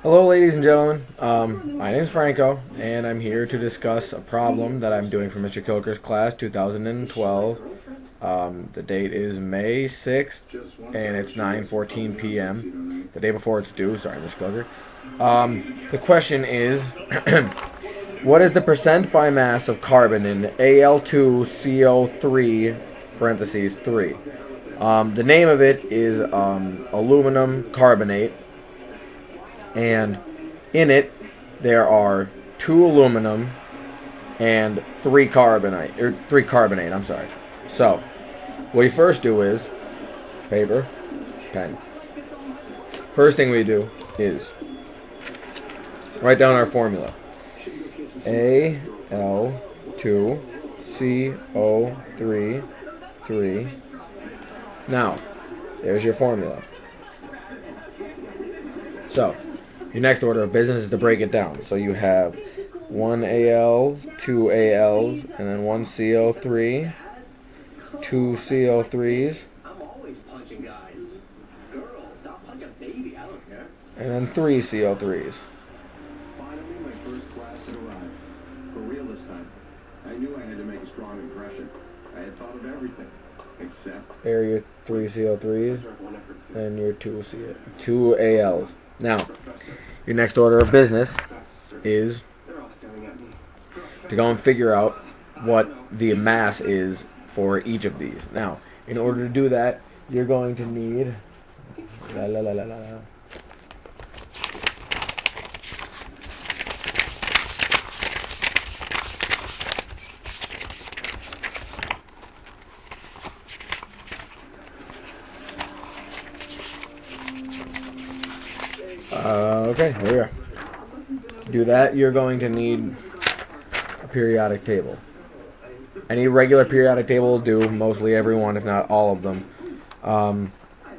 Hello, ladies and gentlemen. My name is Franco, and I'm here to discuss a problem that I'm doing for Mr. Kilker's class 2012. The date is May 6th, and it's 9:14 p.m. The day before it's due. Sorry, Mr. Kilker. The question is, what is the percent by mass of carbon in Al2CO3 parentheses 3? The name of it is aluminum carbonate. And in it, there are 2 aluminum and 3 carbonate, I'm sorry. So, what you first do is, paper, pen. First thing we do is write down our formula. Al2CO3, 3. Now, there's your formula. So, your next order of business is to break it down. So you have 1 Al, 2 Als, and then 1 CO3, 2 CO3s, and then 3 CO3s. Finally, my first class had arrived. For real this time. I knew I had to make a strong impression. I had thought of everything, except... There are your 3 CO3s, and your 2 Als. Now, your next order of business is to go and figure out what the mass is for each of these. Now, in order to do that, you're going to need okay, here we are. To do that, you're going to need a periodic table. Any regular periodic table will do. Mostly everyone, if not all of them,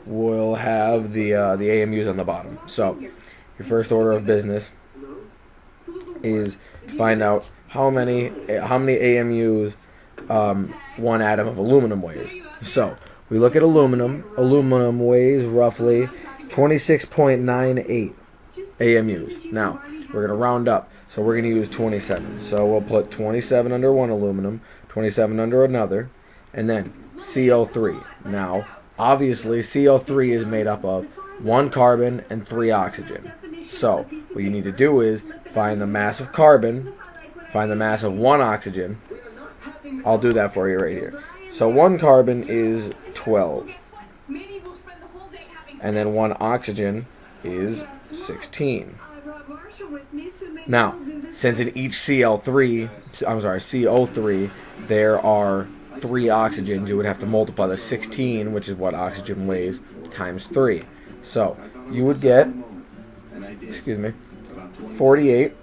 will have the AMUs on the bottom. So, your first order of business is to find out how many AMUs 1 atom of aluminum weighs. So, we look at aluminum. Aluminum weighs roughly 26.98 AMUs. Now, we're going to round up, so we're going to use 27. So we'll put 27 under one aluminum, 27 under another, and then CO3. Now, obviously, CO3 is made up of 1 carbon and 3 oxygen. So, what you need to do is find the mass of carbon, find the mass of 1 oxygen. I'll do that for you right here. So 1 carbon is 12. And then 1 oxygen is 16. Now, since in each CO3, there are 3 oxygens, you would have to multiply the 16, which is what oxygen weighs, times 3. So, you would get, 48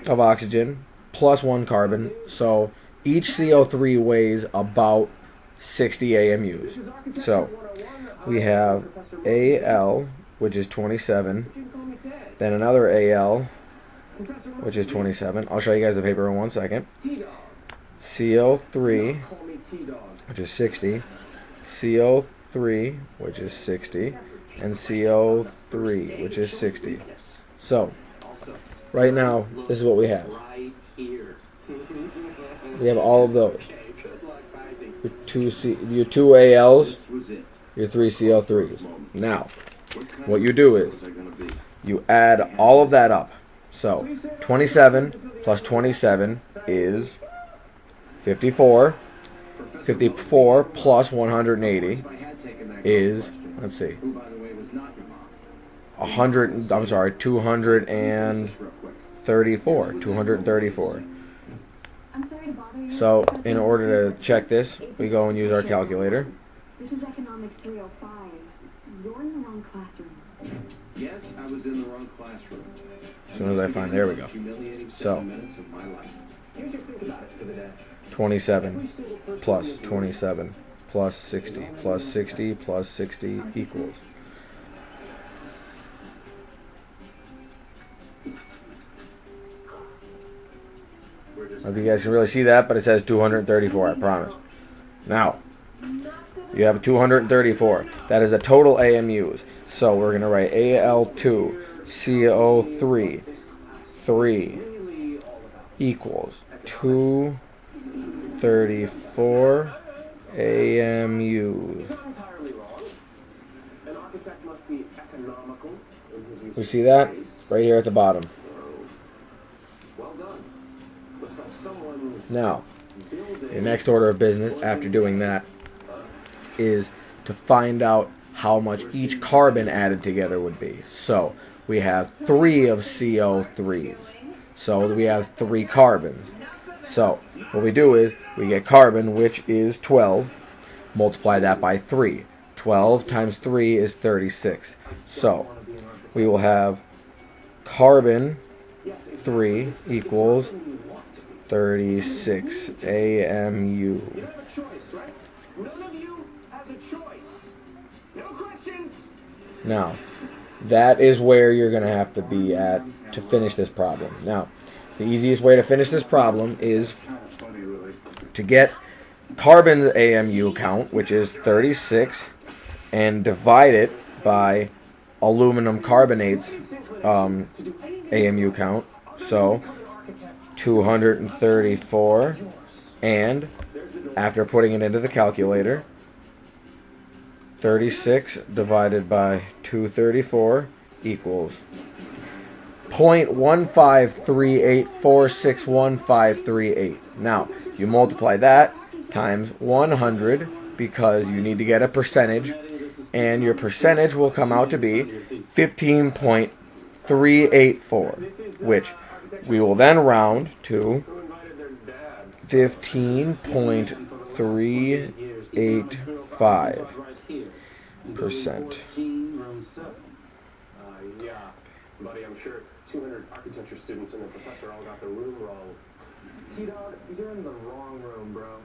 of oxygen plus 1 carbon. So, each CO3 weighs about 60 AMUs. So, we have Al, which is 27, then another Al, which is 27. I'll show you guys the paper in 1 second. CO3, which is 60, CO3, which is 60, and CO3, which is 60. So, right now, this is what we have. We have all of those. Your 2 ALs, your 3 CO3s. Now, what you do is, you add all of that up. So, 27 plus 27 is 54. 54 plus 180 is, let's see, 234. So, in order to check this, we go and use our calculator. This is Economics 305. You're in the wrong classroom. Yes, I was in the wrong classroom. As soon as I find, there we go. So, 27 plus 27 plus 60 plus 60 plus 60 equals. I don't know if you guys can really see that, but it says 234, I promise. Now, you have 234. That is the total AMUs. So we're going to write AL2 CO3. 3 equals 234 AMUs. We see that right here at the bottom. Now, the next order of business after doing that is to find out how much each carbon added together would be. So we have 3 of CO3s. So we have 3 carbons. So what we do is we get carbon, which is 12, multiply that by 3. 12 times 3 is 36. So we will have carbon 3 equals 36 AMU. Now, that is where you're going to have to be at to finish this problem. Now, the easiest way to finish this problem is to get carbon's AMU count, which is 36, and divide it by aluminum carbonate's AMU count. So, 234, and after putting it into the calculator, 36 divided by 234 equals 0.1538461538. Now, you multiply that times 100 because you need to get a percentage, and your percentage will come out to be 15.384, which we will then round to 15.385%. Yeah, buddy, I'm sure 200 architecture students and the professor all got the room wrong. T-Dog, you're in the wrong room, bro.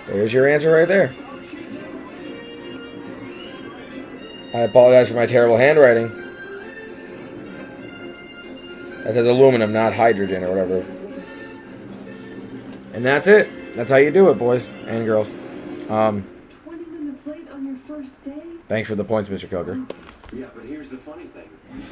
There's your answer right there. I apologize for my terrible handwriting. That says aluminum, not hydrogen or whatever. And that's it. That's how you do it, boys and girls. Thanks Thanks for the points, Mr. Kilker. Yeah, but here's the funny thing.